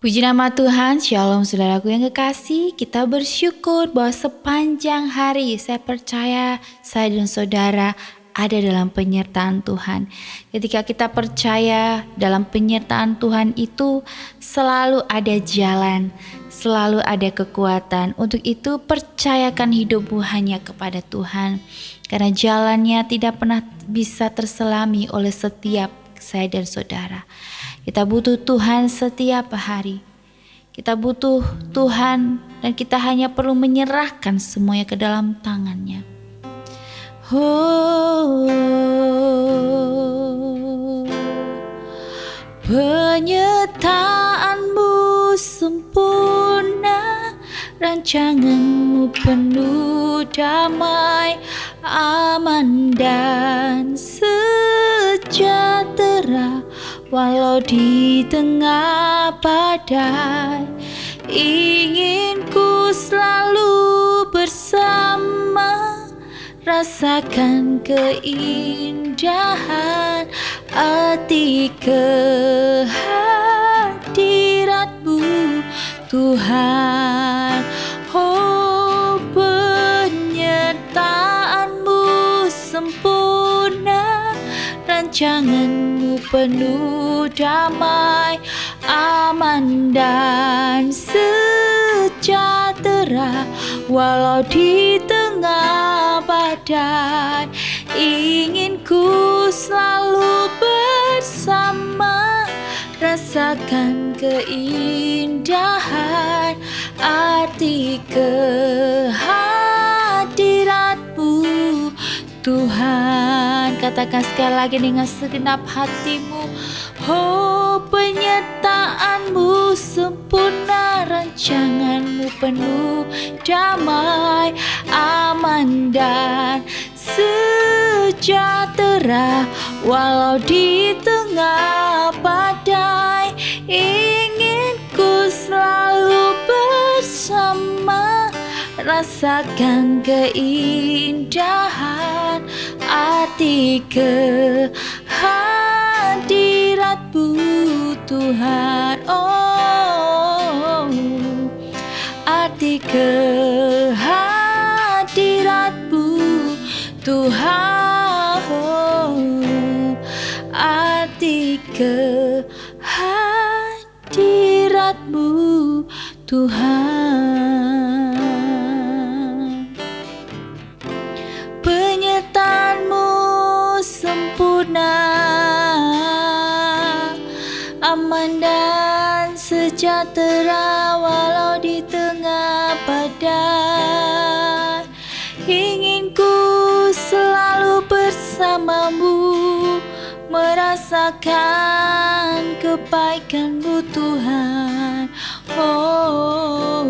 Puji nama Tuhan, Shalom saudaraku yang kekasih. Kita bersyukur bahwa sepanjang hari saya percaya saya dan saudara ada dalam penyertaan Tuhan. Ketika kita percaya dalam penyertaan Tuhan itu selalu ada jalan, selalu ada kekuatan. Untuk itu percayakan hidupmu hanya kepada Tuhan. Karena jalannya tidak pernah bisa terselami oleh setiap saya dan saudara. Kita butuh Tuhan setiap hari. Kita butuh Tuhan dan kita hanya perlu menyerahkan semuanya ke dalam tangannya. Penyertaanmu sempurna, rancanganmu penuh damai, aman dan sejahtera. Walau di tengah badai, ingin ku selalu bersama, rasakan keindahan arti kehadiratmu Tuhan. Oh, penyertaanmu sempurna, rancanganmu penuh damai, aman dan sejahtera. Walau di tengah badai, ingin ku selalu bersama, rasakan keindahan arti kehadiratmu Tuhan. Katakan sekali lagi dengan segenap hatimu. Oh, penyertaanmu sempurna, rancanganmu penuh damai, aman dan sejahtera. Walau di tengah badai, ingin ku selalu bersama, rasakan keindahan arti kehadiratmu Tuhan. Oh, arti kehadiratmu Tuhan. Oh, arti kehadiratmu Tuhan. Penyertaanmu sempurna, aman dan sejahtera. Walau di tengah badai, ingin ku selalu bersamamu, merasakan kebaikanmu Tuhan. Oh,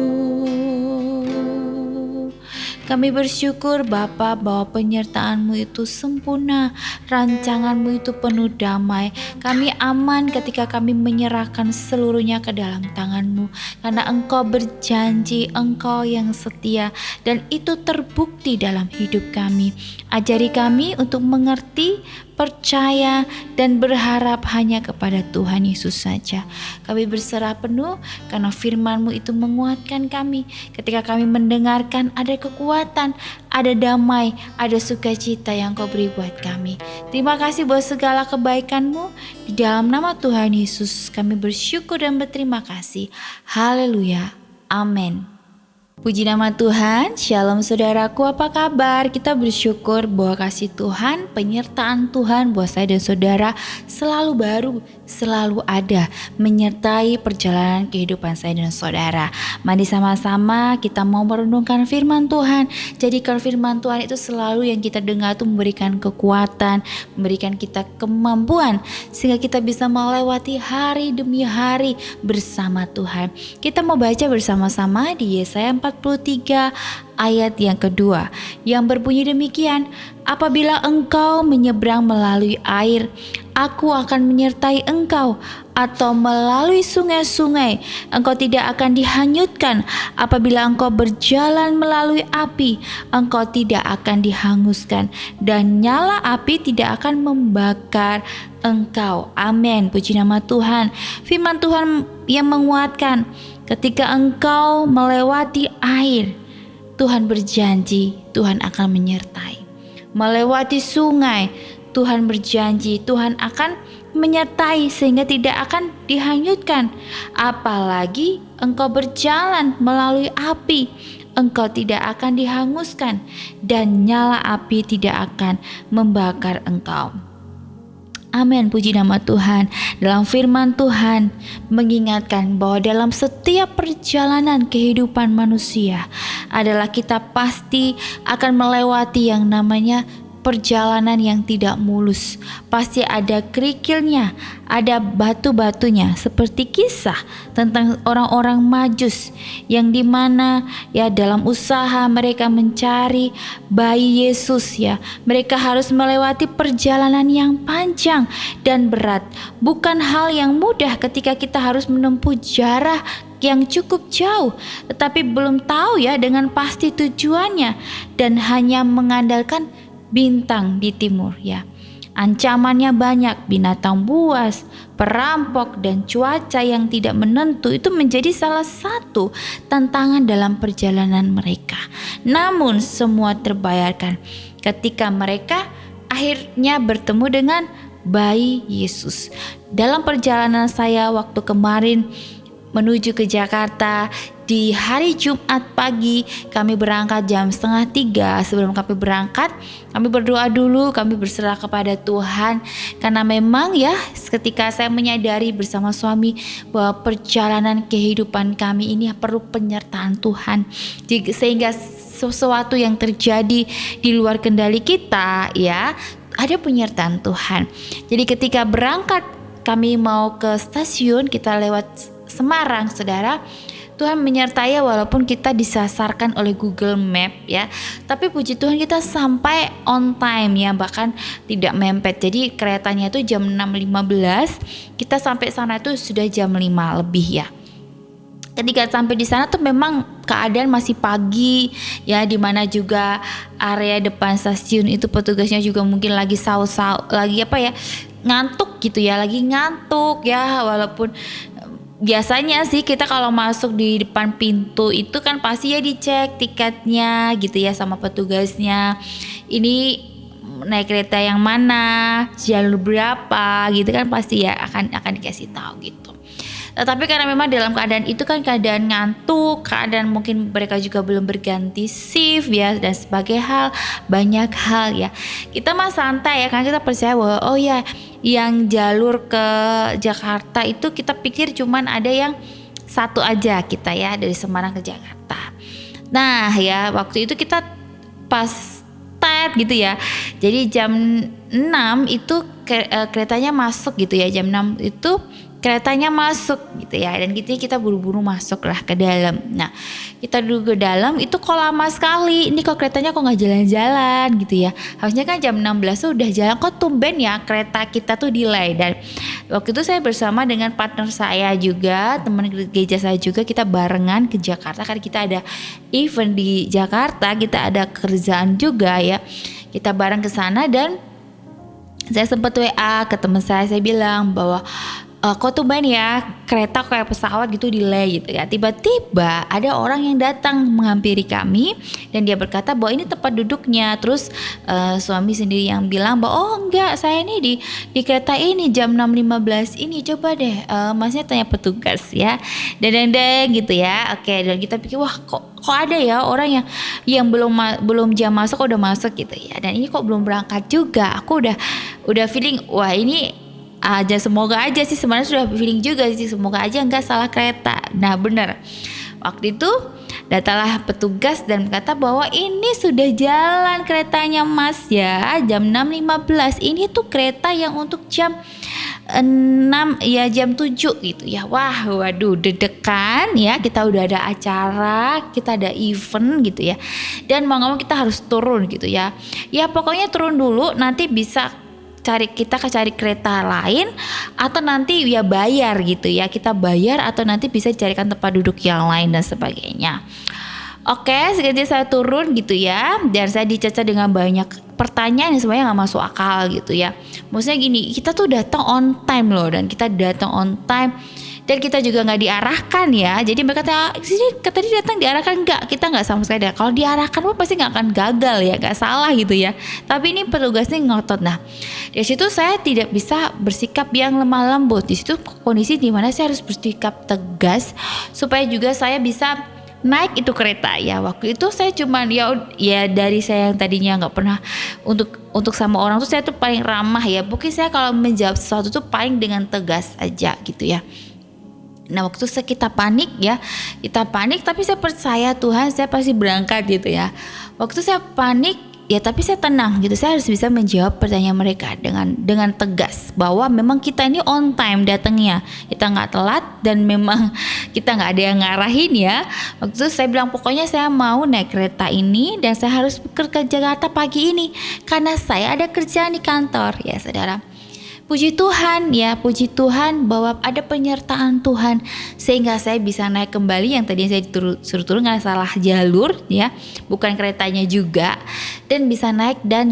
kami bersyukur Bapa bahwa penyertaanmu itu sempurna, rancanganmu itu penuh damai. Kami aman ketika kami menyerahkan seluruhnya ke dalam tanganmu, karena Engkau berjanji, Engkau yang setia, dan itu terbukti dalam hidup kami. Ajari kami untuk mengerti, percaya, dan berharap hanya kepada Tuhan Yesus saja. Kami berserah penuh karena firman-Mu itu menguatkan kami. Ketika kami mendengarkan, ada kekuatan, ada damai, ada sukacita yang Kau beri buat kami. Terima kasih buat segala kebaikan-Mu. Di dalam nama Tuhan Yesus kami bersyukur dan berterima kasih. Haleluya. Amin. Puji nama Tuhan, Shalom saudaraku, apa kabar? Kita bersyukur bahwa kasih Tuhan, penyertaan Tuhan buat saya dan saudara selalu baru, selalu ada, menyertai perjalanan kehidupan saya dan saudara. Mari sama-sama kita mau merenungkan firman Tuhan. Jadikan firman Tuhan itu selalu yang kita dengar itu memberikan kekuatan, memberikan kita kemampuan, sehingga kita bisa melewati hari demi hari bersama Tuhan. Kita mau baca bersama-sama di Yesaya 43 ayat yang kedua yang berbunyi demikian. Apabila engkau menyeberang melalui air, aku akan menyertai engkau, atau melalui sungai-sungai, engkau tidak akan dihanyutkan. Apabila engkau berjalan melalui api, engkau tidak akan dihanguskan, dan nyala api tidak akan membakar engkau. Amin. Puji nama Tuhan. Firman Tuhan yang menguatkan. Ketika engkau melewati air, Tuhan berjanji Tuhan akan menyertai. Melewati sungai, Tuhan berjanji Tuhan akan menyertai sehingga tidak akan dihanyutkan. Apalagi engkau berjalan melalui api, engkau tidak akan dihanguskan dan nyala api tidak akan membakar engkau. Amin, puji nama Tuhan. Dalam firman Tuhan mengingatkan bahwa dalam setiap perjalanan kehidupan manusia adalah kita pasti akan melewati yang namanya perjalanan yang tidak mulus. Pasti ada kerikilnya, ada batu-batunya, seperti kisah tentang orang-orang Majus yang dimana ya dalam usaha mereka mencari bayi Yesus ya, mereka harus melewati perjalanan yang panjang dan berat. Bukan hal yang mudah ketika kita harus menempuh jarak yang cukup jauh, tetapi belum tahu ya dengan pasti tujuannya dan hanya mengandalkan bintang di timur ya. Ancamannya banyak, binatang buas, perampok, dan cuaca yang tidak menentu itu menjadi salah satu tantangan dalam perjalanan mereka. Namun semua terbayarkan ketika mereka akhirnya bertemu dengan bayi Yesus. Dalam perjalanan saya waktu kemarin menuju ke Jakarta, di hari Jumat pagi kami berangkat jam 2:30. Sebelum kami berangkat, kami berdoa dulu, kami berserah kepada Tuhan. Karena memang ya ketika saya menyadari bersama suami bahwa perjalanan kehidupan kami ini perlu penyertaan Tuhan, sehingga sesuatu yang terjadi di luar kendali kita ya, ada penyertaan Tuhan. Jadi ketika berangkat kami mau ke stasiun, kita lewat Semarang, saudara, Tuhan menyertai walaupun kita disasarkan oleh Google Map ya, tapi puji Tuhan kita sampai on time ya, bahkan tidak mepet. Jadi keretanya itu jam 6.15, kita sampai sana itu sudah jam 5 lebih ya. Ketika sampai di sana tuh memang keadaan masih pagi ya, dimana juga area depan stasiun itu petugasnya juga mungkin lagi lagi apa ya, ngantuk gitu ya, lagi ngantuk ya. Walaupun biasanya sih kita kalau masuk di depan pintu itu kan pasti ya dicek tiketnya gitu ya sama petugasnya. Ini naik kereta yang mana, jalur berapa gitu kan, pasti ya akan dikasih tahu gitu. Tapi karena memang dalam keadaan itu kan keadaan ngantuk, keadaan mungkin mereka juga belum berganti shift ya, dan banyak hal ya. Kita mah santai ya, karena kita percaya bahwa oh ya, yang jalur ke Jakarta itu kita pikir cuman ada yang satu aja kita ya, dari Semarang ke Jakarta. Nah ya, waktu itu kita pas tet gitu ya. Jadi jam 6 itu keretanya masuk gitu ya, jam 6 itu keretanya masuk gitu ya, dan kita buru-buru masuk lah ke dalam. Nah kita duduk ke dalam itu kok lama sekali, ini kok keretanya kok nggak jalan-jalan gitu ya, harusnya kan jam 16 tuh udah jalan, kok tumben ya kereta kita tuh delay. Dan waktu itu saya bersama dengan partner saya juga, teman gereja saya juga, kita barengan ke Jakarta karena kita ada event di Jakarta, kita ada kerjaan juga ya, kita bareng ke sana. Dan saya sempat WA ke teman saya bilang bahwa kok tumben ya kereta kayak pesawat gitu delay gitu ya. Tiba-tiba ada orang yang datang menghampiri kami dan dia berkata bahwa ini tempat duduknya. Terus suami sendiri yang bilang bahwa oh enggak, saya ini di kereta ini jam 6.15 ini, coba deh masnya tanya petugas ya, dan gitu ya. Oke, dan kita pikir wah kok ada ya orang yang belum jam masuk kok udah masuk gitu ya, dan ini kok belum berangkat juga. Aku udah feeling wah ini aja, semoga aja sih, sebenarnya sudah feeling juga sih, semoga aja enggak salah kereta. Nah benar, waktu itu datanglah petugas dan berkata bahwa ini sudah jalan keretanya mas ya, jam 6.15, ini tuh kereta yang untuk jam 6 ya, jam 7 gitu ya. Waduh deg-degan ya, kita udah ada acara, kita ada event gitu ya, dan mau ngomong kita harus turun gitu ya. Ya pokoknya turun dulu, nanti bisa kita cari kereta lain atau nanti ya bayar gitu ya, kita bayar atau nanti bisa carikan tempat duduk yang lain dan sebagainya. Oke, seketika saya turun gitu ya, dan saya dicaca dengan banyak pertanyaan yang sebenarnya nggak masuk akal gitu ya. Maksudnya gini, kita tuh datang on time loh, dan kita datang on time dan kita juga nggak diarahkan ya. Jadi mereka kata sini tadi datang diarahkan, enggak, kita nggak sama sekali. Kalau diarahkan pun pasti nggak akan gagal ya, nggak salah gitu ya. Tapi ini petugasnya ngotot. Nah di situ saya tidak bisa bersikap yang lemah lembut. Di situ kondisi dimana saya harus bersikap tegas supaya juga saya bisa naik itu kereta ya. Waktu itu saya cuman ya dari saya yang tadinya nggak pernah untuk sama orang tuh saya tuh paling ramah ya. Mungkin saya kalau menjawab sesuatu tuh paling dengan tegas aja gitu ya. Nah waktu itu kita panik tapi saya percaya Tuhan, saya pasti berangkat gitu ya. Waktu saya panik ya tapi saya tenang gitu. Saya harus bisa menjawab pertanyaan mereka dengan tegas bahwa memang kita ini on time datangnya, kita nggak telat dan memang kita nggak ada yang ngarahin ya. Waktu itu saya bilang pokoknya saya mau naik kereta ini dan saya harus ke Jakarta pagi ini karena saya ada kerjaan di kantor ya saudara. Puji Tuhan ya, puji Tuhan bahwa ada penyertaan Tuhan sehingga saya bisa naik kembali yang tadinya saya suruh turun nggak salah jalur ya, bukan keretanya juga, dan bisa naik dan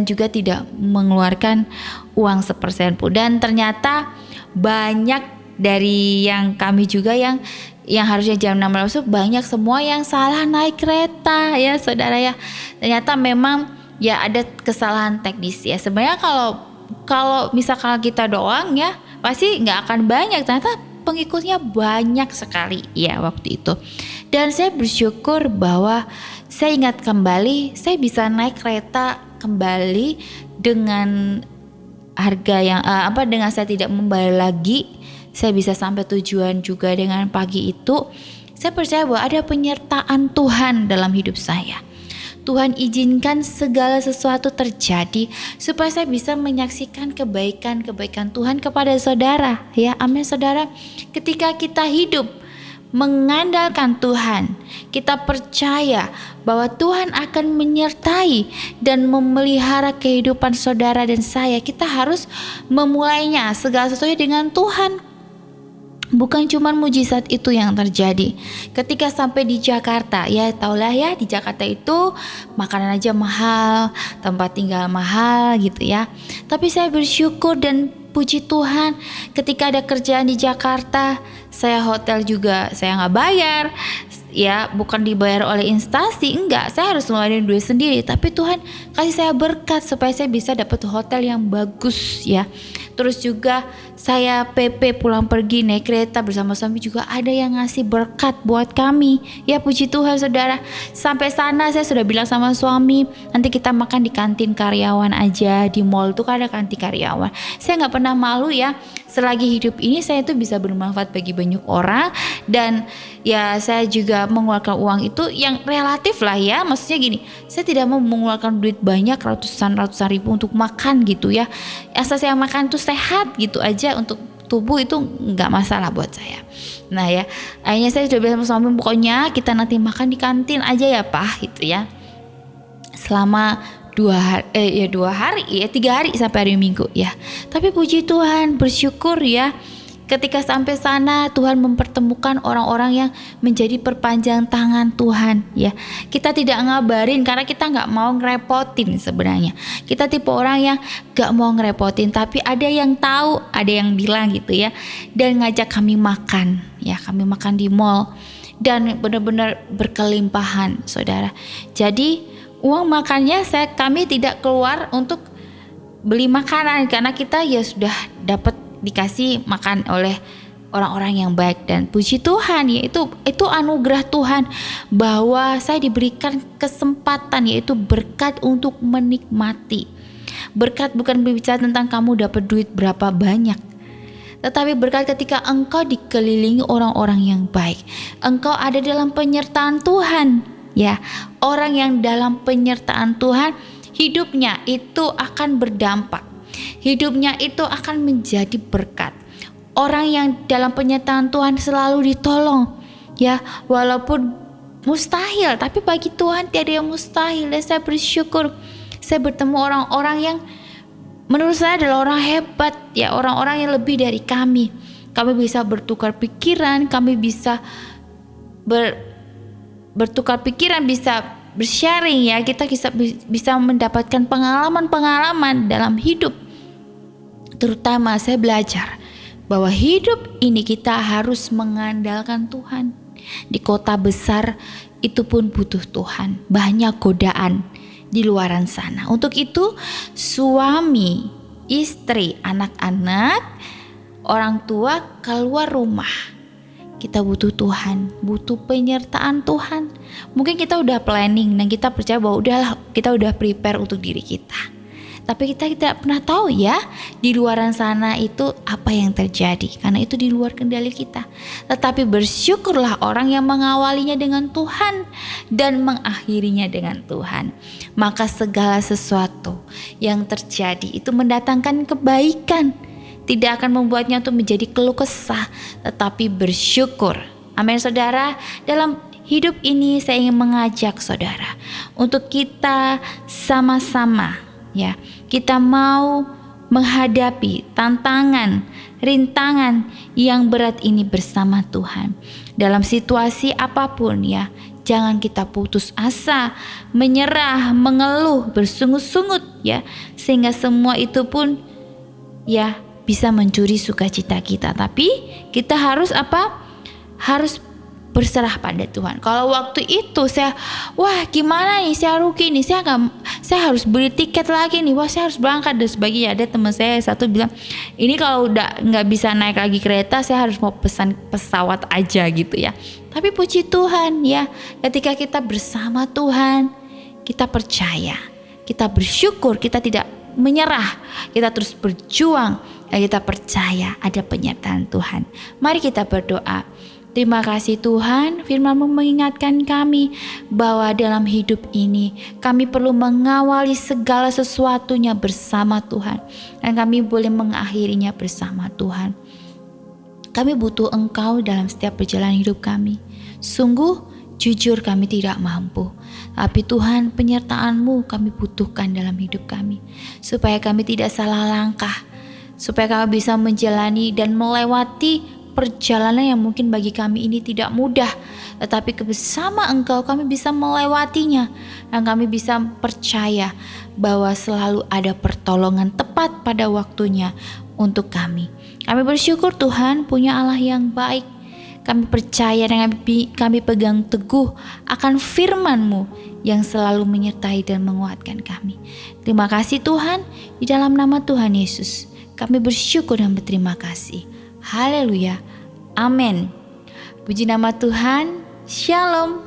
juga tidak mengeluarkan uang sepersen pun. Dan ternyata banyak dari yang kami juga yang harusnya jam 6 malam itu banyak semua yang salah naik kereta ya saudara ya. Ternyata memang ya ada kesalahan teknis ya. Sebenarnya kalau misalkan kita doang ya pasti nggak akan banyak, ternyata pengikutnya banyak sekali ya waktu itu. Dan saya bersyukur bahwa saya ingat kembali saya bisa naik kereta kembali dengan harga yang dengan saya tidak membayar lagi. Saya bisa sampai tujuan juga dengan pagi itu. Saya percaya bahwa ada penyertaan Tuhan dalam hidup saya. Tuhan izinkan segala sesuatu terjadi supaya saya bisa menyaksikan kebaikan-kebaikan Tuhan kepada saudara ya. Amin saudara. Ketika kita hidup mengandalkan Tuhan, kita percaya bahwa Tuhan akan menyertai dan memelihara kehidupan saudara dan saya. Kita harus memulainya segala sesuatu dengan Tuhan. Bukan cuma mujizat itu yang terjadi. Ketika sampai di Jakarta, ya taulah ya di Jakarta itu makanan aja mahal, tempat tinggal mahal gitu ya. Tapi saya bersyukur dan puji Tuhan ketika ada kerjaan di Jakarta, saya hotel juga saya nggak bayar. Ya bukan dibayar oleh instansi, enggak, saya harus ngeluarin duit sendiri. Tapi Tuhan kasih saya berkat supaya saya bisa dapat hotel yang bagus ya. Terus juga saya PP pulang pergi naik kereta bersama suami juga ada yang ngasih berkat buat kami. Ya puji Tuhan saudara. Sampai sana saya sudah bilang sama suami, nanti kita makan di kantin karyawan aja. Di mall tuh kan ada kantin karyawan. Saya gak pernah malu ya. Selagi hidup ini saya tuh bisa bermanfaat bagi banyak orang. Dan ya saya juga mengeluarkan uang itu yang relatif lah ya. Maksudnya gini, saya tidak mau mengeluarkan duit banyak ratusan ribu untuk makan gitu ya. Asal saya makan tuh sehat gitu aja untuk tubuh itu nggak masalah buat saya. Nah ya akhirnya saya sudah bilang sama suami pokoknya kita nanti makan di kantin aja ya Pak gitu ya. Selama 3 hari sampai hari Minggu ya. Tapi puji Tuhan bersyukur ya. Ketika sampai sana Tuhan mempertemukan orang-orang yang menjadi perpanjang tangan Tuhan ya. Kita tidak ngabarin karena kita gak mau ngerepotin sebenarnya. Kita tipe orang yang gak mau ngerepotin, tapi ada yang tahu, ada yang bilang gitu ya. Dan ngajak kami makan ya, kami makan di mall. Dan benar-benar berkelimpahan saudara. Jadi uang makannya kami tidak keluar untuk beli makanan karena kita ya sudah dapat dikasih makan oleh orang-orang yang baik. Dan puji Tuhan ya itu anugerah Tuhan bahwa saya diberikan kesempatan yaitu berkat untuk menikmati. Berkat bukan berbicara tentang kamu dapat duit berapa banyak, tetapi berkat ketika engkau dikelilingi orang-orang yang baik, engkau ada dalam penyertaan Tuhan ya. Orang yang dalam penyertaan Tuhan hidupnya itu akan berdampak. Hidupnya itu akan menjadi berkat. Orang yang dalam penyertaan Tuhan selalu ditolong ya, walaupun mustahil, tapi bagi Tuhan tiada yang mustahil. Dan saya bersyukur saya bertemu orang-orang yang menurut saya adalah orang hebat ya, orang-orang yang lebih dari kami. Kami bisa bertukar pikiran, kami bisa bertukar pikiran, bisa bersharing ya. Kita bisa mendapatkan pengalaman-pengalaman dalam hidup. Terutama saya belajar bahwa hidup ini kita harus mengandalkan Tuhan. Di kota besar itu pun butuh Tuhan. Banyak godaan di luaran sana. Untuk itu suami, istri, anak-anak, orang tua keluar rumah. Kita butuh Tuhan, butuh penyertaan Tuhan. Mungkin kita udah planning dan kita percaya bahwa udahlah, kita udah prepare untuk diri kita. Tapi kita tidak pernah tahu ya di luaran sana itu apa yang terjadi, karena itu di luar kendali kita. Tetapi bersyukurlah orang yang mengawalinya dengan Tuhan dan mengakhirinya dengan Tuhan. Maka segala sesuatu yang terjadi itu mendatangkan kebaikan. Tidak akan membuatnya untuk menjadi keluh kesah, tetapi bersyukur. Amin saudara. Dalam hidup ini saya ingin mengajak saudara untuk kita sama-sama ya, kita mau menghadapi tantangan, rintangan yang berat ini bersama Tuhan. Dalam situasi apapun ya, jangan kita putus asa, menyerah, mengeluh, bersungut-sungut ya, sehingga semua itu pun ya bisa mencuri sukacita kita. Tapi kita harus apa? Harus berserah pada Tuhan. Kalau waktu itu saya, wah gimana nih, saya rugi nih, saya harus beli tiket lagi nih, wah saya harus berangkat dan sebagainya. Ada teman saya satu bilang, ini kalau udah nggak bisa naik lagi kereta, saya harus mau pesan pesawat aja gitu ya. Tapi puji Tuhan ya, ketika kita bersama Tuhan, kita percaya, kita bersyukur, kita tidak menyerah, kita terus berjuang, dan kita percaya ada penyertaan Tuhan. Mari kita berdoa. Terima kasih Tuhan, firman-Mu mengingatkan kami bahwa dalam hidup ini kami perlu mengawali segala sesuatunya bersama Tuhan, dan kami boleh mengakhirinya bersama Tuhan. Kami butuh Engkau dalam setiap perjalanan hidup kami. Sungguh jujur kami tidak mampu, tapi Tuhan, penyertaan-Mu kami butuhkan dalam hidup kami, supaya kami tidak salah langkah, supaya kami bisa menjalani dan melewati perjalanan yang mungkin bagi kami ini tidak mudah, tetapi bersama Engkau kami bisa melewatinya, dan kami bisa percaya bahwa selalu ada pertolongan tepat pada waktunya untuk kami. Kami bersyukur Tuhan punya Allah yang baik. Kami percaya dan kami pegang teguh akan firman-Mu yang selalu menyertai dan menguatkan kami. Terima kasih Tuhan, di dalam nama Tuhan Yesus kami bersyukur dan berterima kasih. Haleluya, amin. Puji nama Tuhan. Shalom.